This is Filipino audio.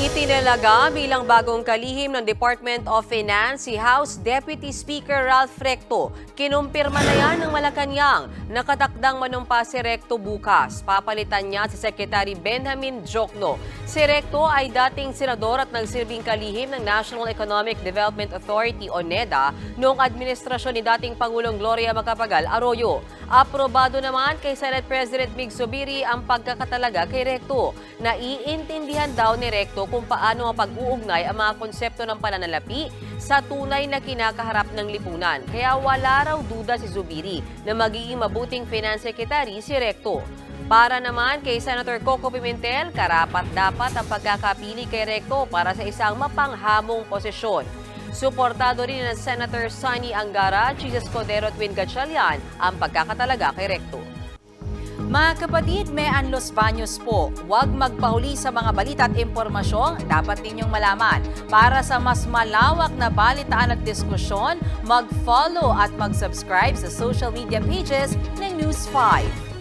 Itinalaga bilang bagong kalihim ng Department of Finance si House Deputy Speaker Ralph Recto. Kinumpirma na yan ng Malacanang. Nakatakdang manumpa si Recto bukas. Papalitan niya si Secretary Benjamin Jokno. Si Recto ay dating senador at nagsilbing kalihim ng National Economic Development Authority o NEDA noong administrasyon ni dating Pangulong Gloria Macapagal Arroyo. Aprobado naman kay Senate President Mig Zubiri ang pagkakatalaga kay Recto. Naiintindihan daw ni Recto kung paano mapag-uugnay ang mga konsepto ng pananalapi sa tunay na kinakaharap ng lipunan. Kaya wala raw duda si Zubiri na magiging mabuting finance secretary si Recto. Para naman kay Senator Coco Pimentel, karapat-dapat ang pagkakapili kay Recto para sa isang mapanghamong posisyon. Suportado rin ng Senator Sonny Angara, Jesus Cordero at Win Gatchalian ang pagkakatalaga kay Recto. Mga kapatid, may Los Baños po. Huwag magpahuli sa mga balita at impormasyong dapat ninyong malaman. Para sa mas malawak na balitaan at diskusyon, mag-follow at mag-subscribe sa social media pages ng News 5.